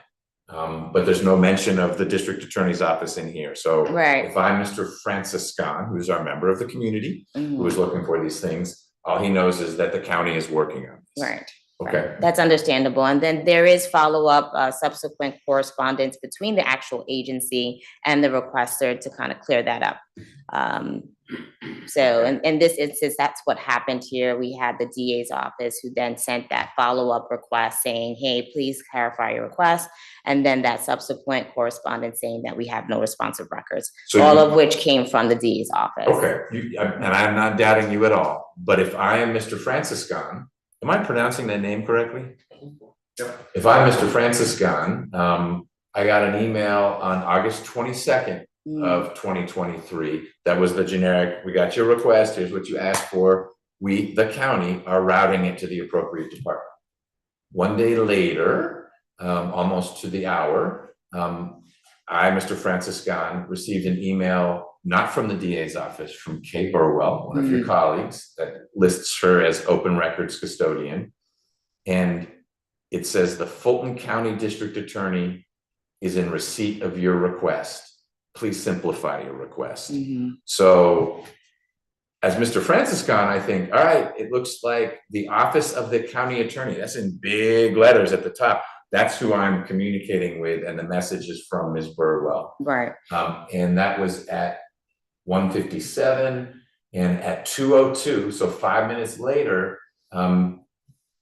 But there's no mention of the district attorney's office in here. So Right. if I'm Mr. Franciscan, who's our member of the community, who is looking for these things, all he knows is that the county is working on this. Right. Okay. That's understandable. And then there is follow-up, subsequent correspondence between the actual agency and the requester to kind of clear that up. So in this instance, that's what happened here. We had the DA's office who then sent that follow-up request saying, "Hey, please clarify your request." And then that subsequent correspondence saying that we have no responsive records, So all you- of which came from the DA's office. Okay, and I'm not doubting you at all, but if I am Mr. Franciscan, am I pronouncing that name correctly? Yep. If I'm Mr. Franciscan, I got an email on August 22nd of 2023. That was the generic, "We got your request, here's what you asked for. We, the county, are routing it to the appropriate department." 1 day later, almost to the hour, I, Mr. Franciscan, received an email, not from the DA's office, from Kay Burwell, one of your colleagues, that lists her as open records custodian. And it says, "The Fulton County District Attorney is in receipt of your request. Please simplify your request." So as Mr. Franciscan, I think, all right, it looks like the office of the county attorney, that's in big letters at the top. That's who I'm communicating with, and the message is from Ms. Burwell. Right. And that was at 1:57, and at 2:02, so 5 minutes later,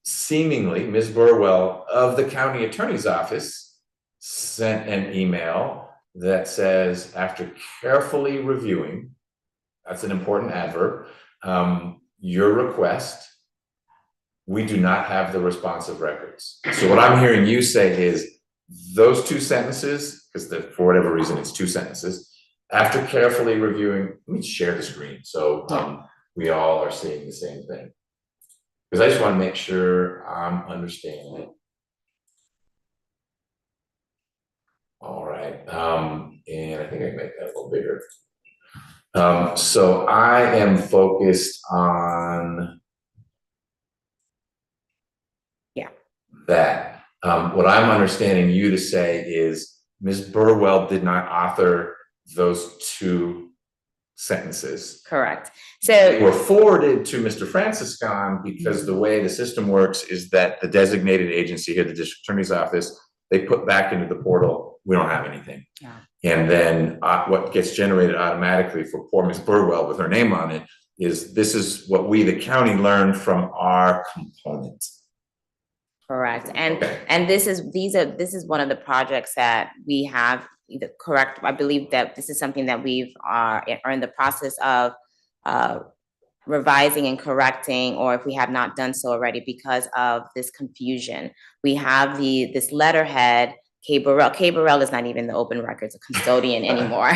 seemingly Ms. Burwell of the county attorney's office sent an email that says, "After carefully reviewing," that's an important adverb, "your request, we do not have the responsive records." So what I'm hearing you say is those two sentences, because for whatever reason, it's two sentences, "After carefully reviewing," let me share the screen. So we all are seeing the same thing. Because I just want to make sure I'm understanding it. All right, and I think I can make that a little bigger. So I am focused on that. What I'm understanding you to say is Ms. Burwell did not author those two sentences. Correct. They So, were forwarded to Mr. Franciscan because the way the system works is that the designated agency here, the district attorney's office, they put back into the portal, we don't have anything. yeah. And then what gets generated automatically for poor Ms. Burwell with her name on it is this is what we, the county, learned from our component. Correct. And Okay. and this is one of the projects that we have either correct. I believe that this is something that we've are in the process of revising and correcting, or if we have not done so already because of this confusion. We have this letterhead. K. Burrell is not even the open records custodian anymore.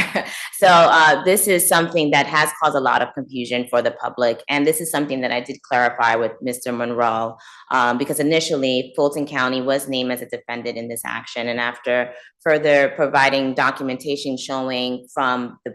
So this is something that has caused a lot of confusion for the public. And this is something that I did clarify with Mr. Monroe, because initially Fulton County was named as a defendant in this action. And after further providing documentation showing from the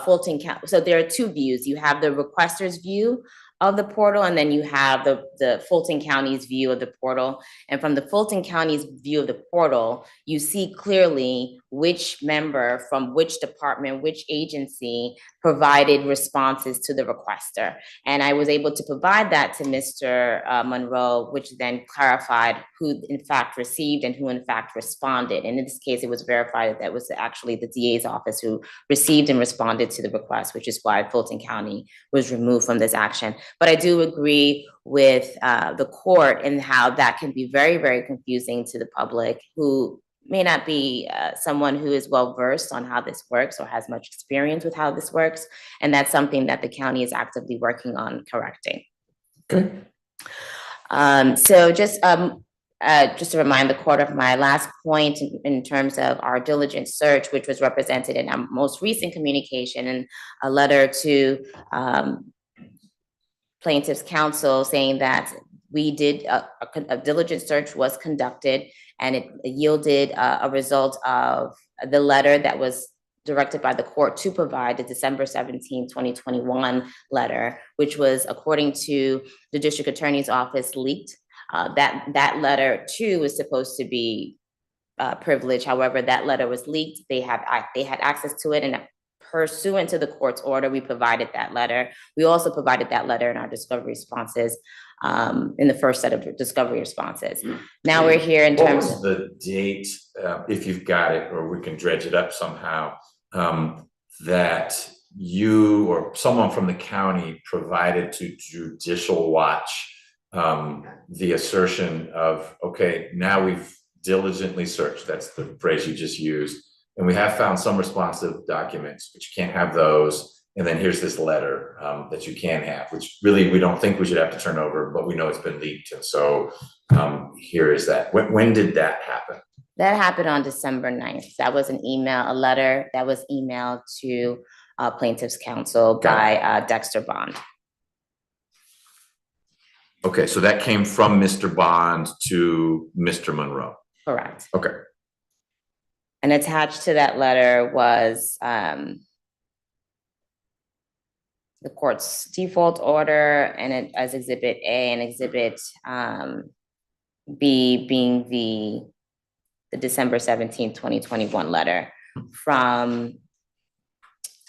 Fulton County, so there are two views. You have the requester's view of the portal, and then you have the Fulton County's view of the portal. And from the Fulton County's view of the portal, you see clearly which member from which department, which agency provided responses to the requester. And I was able to provide that to Mr. Monroe, which then clarified who in fact received and who in fact responded. And in this case, it was verified that that was actually the DA's office who received and responded to the request, which is why Fulton County was removed from this action. But I do agree with the court in how that can be very, very confusing to the public who may not be someone who is well versed on how this works or has much experience with how this works. And that's something that the county is actively working on correcting. Okay. So just to remind the court of my last point in terms of our diligent search, which was represented in our most recent communication and a letter to plaintiff's counsel saying that we did a diligent search was conducted, and it yielded a result of the letter that was directed by the court to provide the December 17, 2021 letter, which was, according to the district attorney's office, leaked. That letter too was supposed to be privileged. However, that letter was leaked. They had access to it, and pursuant to the court's order, we provided that letter. We also provided that letter in our discovery responses, in the first set of discovery responses. Now we're here in terms of the date, if you've got it, or we can dredge it up somehow, that you or someone from the county provided to Judicial Watch the assertion of, okay, now we've diligently searched, that's the phrase you just used, and we have found some responsive documents, but you can't have those. And then here's this letter that you can have, which really we don't think we should have to turn over, but we know it's been leaked. And so here is that. When did that happen? That happened on December 9th. That was an email, a letter that was emailed to plaintiff's counsel by Dexter Bond. Okay, so that came from Mr. Bond to Mr. Monroe. Correct. Okay. And attached to that letter was the court's default order, and it as Exhibit A, and Exhibit B being the December 17, 2021 letter from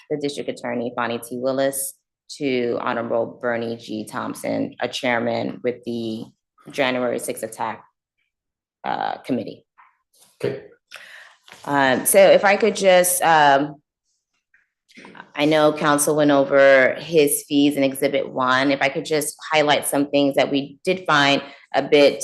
the district attorney, Bonnie T. Willis, to Honorable Bernie G. Thompson, a chairman with the January 6th attack committee. Okay. So if I could just, I know counsel went over his fees in Exhibit 1. If I could just highlight some things that we did find a bit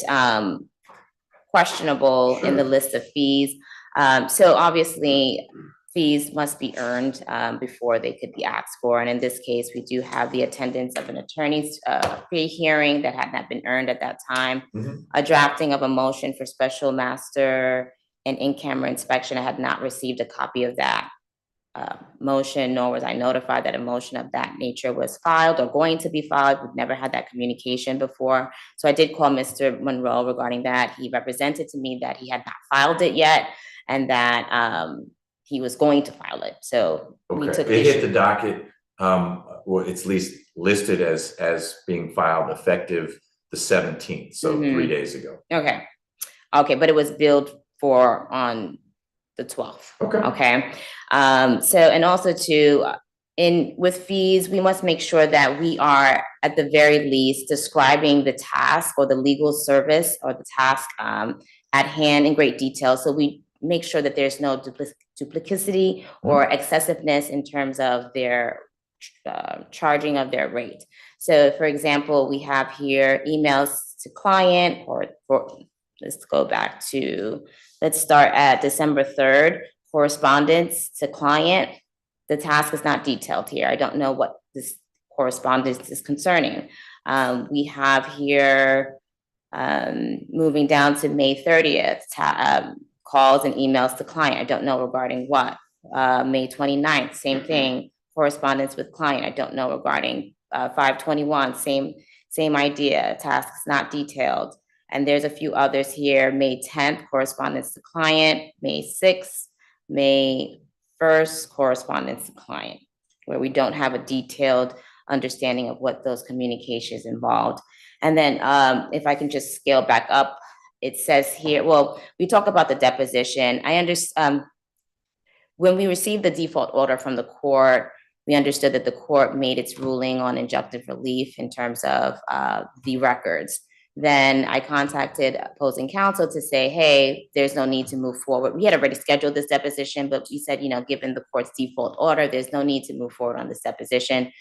questionable in the list of fees. So obviously, fees must be earned before they could be asked for. And in this case, we do have the attendance of an attorney's fee hearing that had not been earned at that time, a drafting of a motion for special master and in-camera inspection. I had not received a copy of that. motion, nor was I notified that a motion of that nature was filed or going to be filed. We've never had that communication before. So I did call Mr. Monroe regarding that. He represented to me that he had not filed it yet and that he was going to file it. So we took It hit issue. the docket, well, it's listed as being filed effective the 17th, so 3 days ago. Okay, but it was billed for on the 12th. Okay. So, and also too, with fees, we must make sure that we are at the very least describing the task or the legal service or the task at hand in great detail. So we make sure that there's no duplicity or excessiveness in terms of their charging of their rate. So for example, we have here emails to client let's go back to, let's start at December 3rd, correspondence to client. The task is not detailed here. I don't know what this correspondence is concerning. We have here, moving down to May 30th, calls and emails to client. I don't know regarding what. May 29th, same thing, correspondence with client. I don't know regarding 5/21, same idea, tasks not detailed. And there's a few others here. May 10th, correspondence to client. May 6th, May 1st, correspondence to client, where we don't have a detailed understanding of what those communications involved. And then if I can just scale back up, it says here, well, we talk about the deposition. I understand when we received the default order from the court, we understood that the court made its ruling on injunctive relief in terms of the records. Then I contacted opposing counsel to say, hey, there's no need to move forward. We had already scheduled this deposition, but we said, given the court's default order, there's no need to move forward on this deposition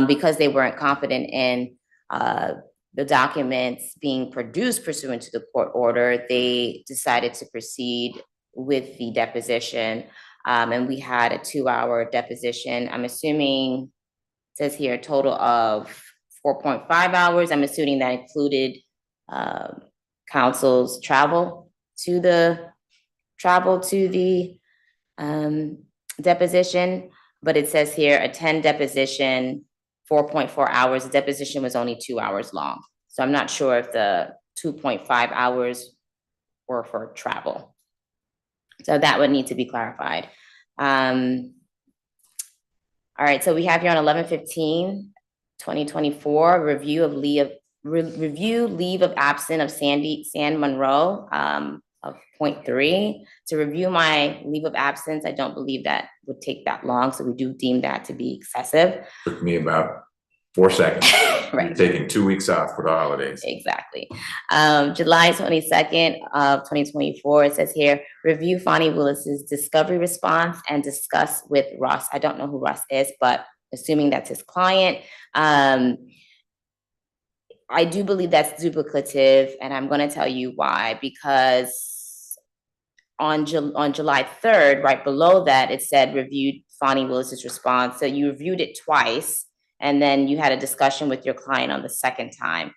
because they weren't confident in the documents being produced pursuant to the court order. They decided to proceed with the deposition. And we had a 2-hour deposition. I'm assuming, it says here, a total of 4.5 hours. I'm assuming that included counsel's travel to the deposition. But it says here, attend deposition, 4.4 hours. The deposition was only 2 hours long. So I'm not sure if the 2.5 hours were for travel. So that would need to be clarified. All right, so we have here on 11/15/2024, review leave of absence of San Monroe of 0.3. To review my leave of absence, I don't believe that would take that long, so we do deem that to be excessive. Took me about 4 seconds. Right. Taking 2 weeks off for the holidays. Exactly. July 22nd of 2024, it says here, review Fonnie Willis's discovery response and discuss with Russ. I don't know who Russ is, but assuming that's his client. I do believe that's duplicative, and I'm going to tell you why. Because on July 3rd, right below that, it said reviewed Fonnie Willis's response. So you reviewed it twice, and then you had a discussion with your client on the second time.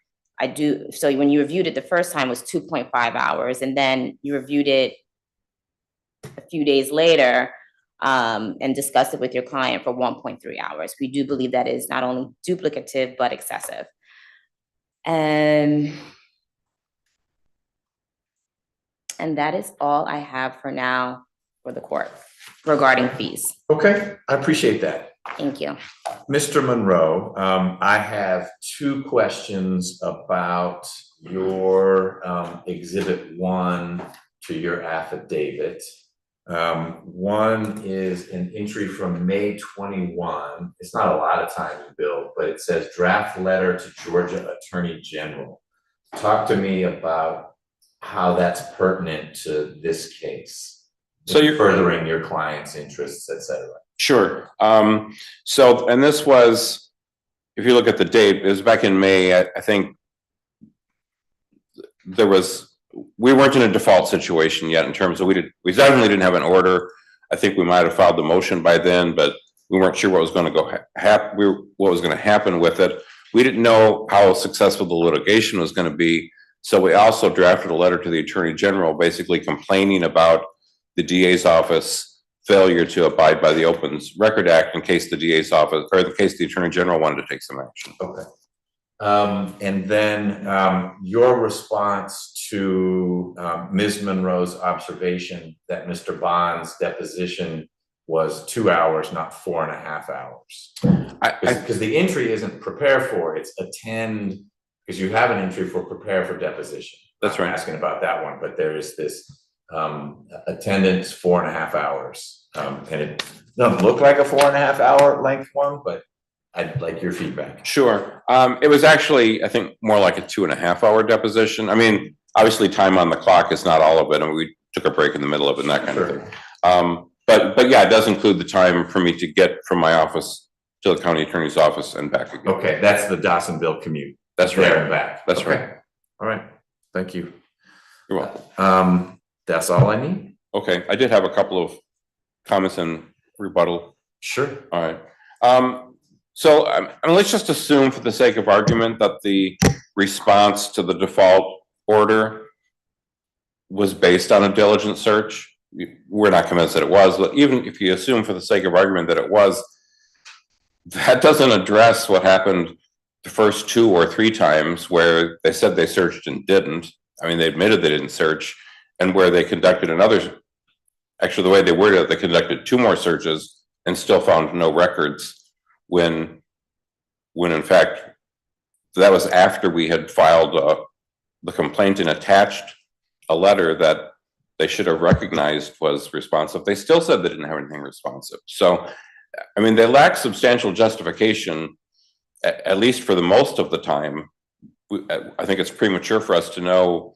So when you reviewed it the first time, it was 2.5 hours, and then you reviewed it a few days later and discussed it with your client for 1.3 hours. We do believe that is not only duplicative, but excessive. And that is all I have for now for the court regarding fees. Okay, I appreciate that. Thank you. Mr. Monroe, I have 2 questions about your Exhibit 1 to your affidavit. One is an entry from May 21. It's not a lot of time to build, but it says draft letter to Georgia Attorney General. Talk to me about how that's pertinent to this case. So you're furthering your client's interests, et cetera. Sure. So, and this was, if you look at the date, it was back in May. I think we weren't in a default situation yet in terms of we definitely didn't have an order. I think we might have filed the motion by then, but we weren't sure what was going to what was going to happen with it. We didn't know how successful the litigation was going to be. So we also drafted a letter to the Attorney General basically complaining about the DA's office failure to abide by the Open Record Act in case the DA's office, or in case the Attorney General wanted to take some action. Okay. And then your response to Ms. Monroe's observation that Mr. Bond's deposition was 2 hours, not 4.5 hours. Because the entry isn't prepare for, it's attend, because you have an entry for prepare for deposition. That's right. I'm asking about that one, but there is this attendance 4.5 hours. And it doesn't look like a 4.5 hour length one, but I'd like your feedback. Sure. It was actually, I think, more like a 2.5 hour deposition. I mean, obviously time on the clock is not all of it, and we took a break in the middle of it and that kind of thing. But yeah, it does include the time for me to get from my office to the county attorney's office and back again. Okay, that's the Dawsonville commute. That's There right. and back. That's Okay. right. All right, thank you. You're welcome. That's all I need. Okay, I did have a couple of comments and rebuttal. Sure. All right. So let's just assume for the sake of argument that the response to the default order was based on a diligent search. We're not convinced that it was, but even if you assume for the sake of argument that it was, that doesn't address what happened the first 2 or 3 times where they said they searched and didn't. I mean, they admitted they didn't search, and where they conducted another, actually the way they worded it, they conducted 2 more searches and still found no records when in fact, that was after we had filed the complaint and attached a letter that they should have recognized was responsive. They still said they didn't have anything responsive. So, I mean, they lack substantial justification, at least for the most of the time. I think it's premature for us to know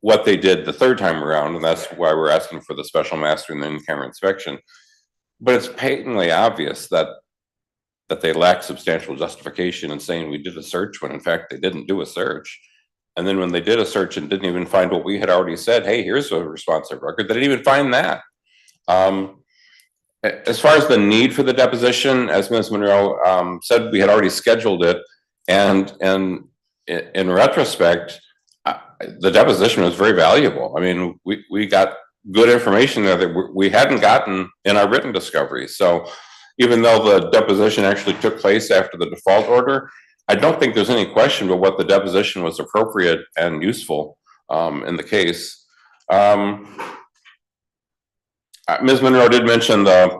what they did the 3rd time around, and that's why we're asking for the special master and the in-camera inspection. But it's patently obvious that they lack substantial justification in saying we did a search when in fact they didn't do a search. And then when they did a search and didn't even find what we had already said, hey, here's a responsive record, they didn't even find that. As far as the need for the deposition, as Ms. Monroe said, we had already scheduled it. And in retrospect, the deposition was very valuable. I mean, we got good information there that we hadn't gotten in our written discovery. So even though the deposition actually took place after the default order, I don't think there's any question but what the deposition was appropriate and useful in the case. Ms. Monroe did mention the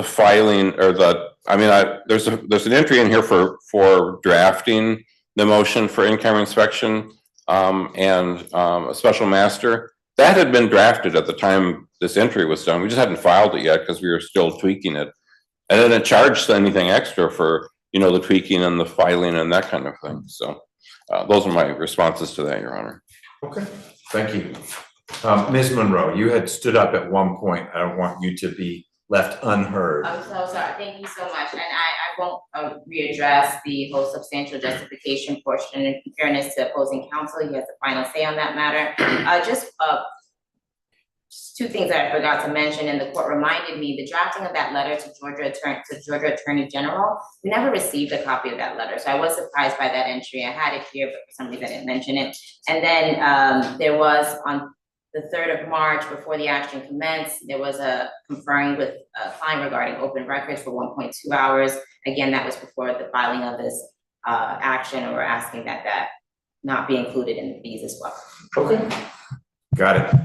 filing, or there's an entry in here for drafting the motion for in-camera inspection and a special master. That had been drafted at the time this entry was done. We just hadn't filed it yet because we were still tweaking it. And then it charged anything extra for, the tweaking and the filing and that kind of thing. So those are my responses to that, Your Honor. Okay, thank you. Ms. Monroe, you had stood up at one point. I don't want you to be left unheard. I'm so sorry. Thank you so much. And I won't readdress the whole substantial justification portion. In fairness to opposing counsel, he has the final say on that matter. Just 2 things that I forgot to mention, and the court reminded me, the drafting of that letter to Georgia Attorney General, we never received a copy of that letter. So I was surprised by that entry. I had it here, but for some reason I didn't mention it. And then there was on the 3rd of March, before the action commenced, there was a conferring with a client regarding open records for 1.2 hours. Again, that was before the filing of this action, and we're asking that not be included in the fees as well. Okay, got it.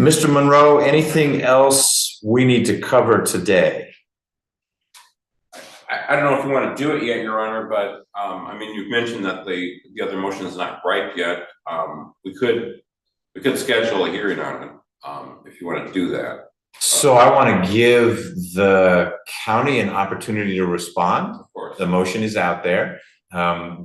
Mr. Monroe, anything else we need to cover today? I don't know if you want to do it yet, Your Honor, but I mean, you've mentioned that the other motion is not ripe yet. We could schedule a hearing on it if you want to do that. So I want to give the county an opportunity to respond. Of course. The motion is out there.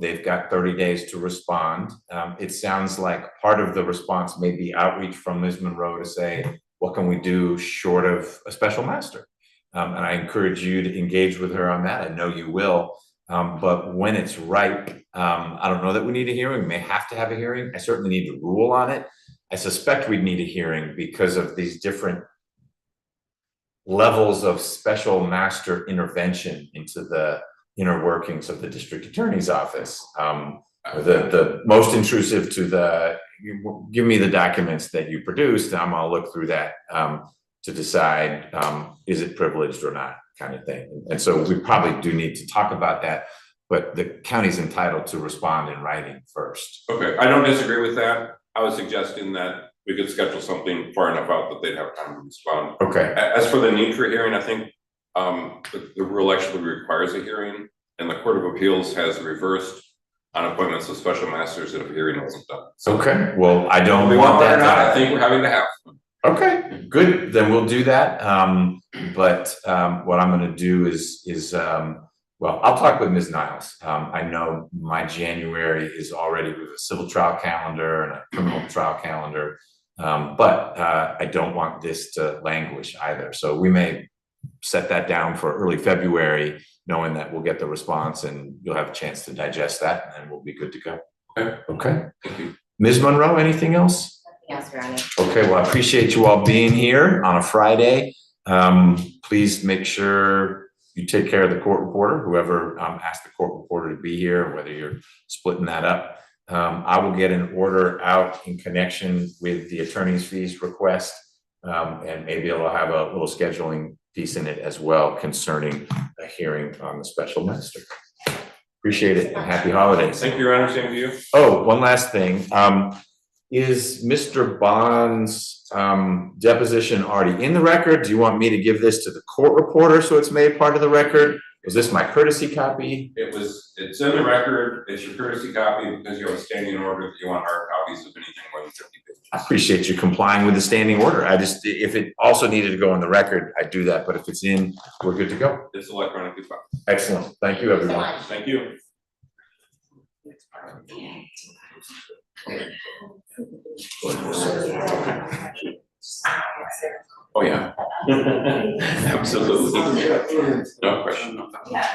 They've got 30 days to respond. It sounds like part of the response may be outreach from Ms. Monroe to say, what can we do short of a special master? And I encourage you to engage with her on that. I know you will. But when it's ripe, I don't know that we need a hearing. We may have to have a hearing. I certainly need to rule on it. I suspect we'd need a hearing because of these different levels of special master intervention into the inner workings of the district attorney's office. The most intrusive to the you give me the documents that you produced, I'm gonna look through that, to decide, is it privileged or not, kind of thing. And so we probably do need to talk about that, but the county's entitled to respond in writing first. Okay, I don't disagree with that. I was suggesting that we could schedule something far enough out that they'd have time to respond. Okay, As for the need for hearing, I think the rule actually requires a hearing, and the Court of Appeals has reversed on appointments of special masters if a hearing wasn't done. So okay, well, I don't we want want that that or not, I to happen. think we're having to have one. Okay, good, then we'll do that. But what I'm gonna do is well, I'll talk with Ms. Niles. I know my January is already with a civil trial calendar and a criminal trial calendar. But I don't want this to languish either. So we may set that down for early February, knowing that we'll get the response and you'll have a chance to digest that, and then we'll be good to go. Okay. Okay. Thank you. Ms. Monroe, anything else? Yes, Your Honor. Okay, well, I appreciate you all being here on a Friday. Please make sure you take care of the court reporter, whoever asked the court reporter to be here, whether you're splitting that up. I will get an order out in connection with the attorney's fees request. And maybe it'll have a little scheduling piece in it as well concerning a hearing on the special master. Appreciate it and happy holidays. Thank you, Your Honor, same to you. Oh, one last thing. Is Mr. Bond's deposition already in the record? Do you want me to give this to the court reporter so it's made part of the record? Was this my courtesy copy? It's in the record, it's your courtesy copy because you have a standing order that you want hard copies of anything more than 50 pages. I appreciate you complying with the standing order. I just, if it also needed to go on the record, I'd do that, but if it's in, we're good to go. It's electronically filed. Excellent. Thank you, everyone. Thank you. Oh, yeah. Absolutely. No question. Yeah.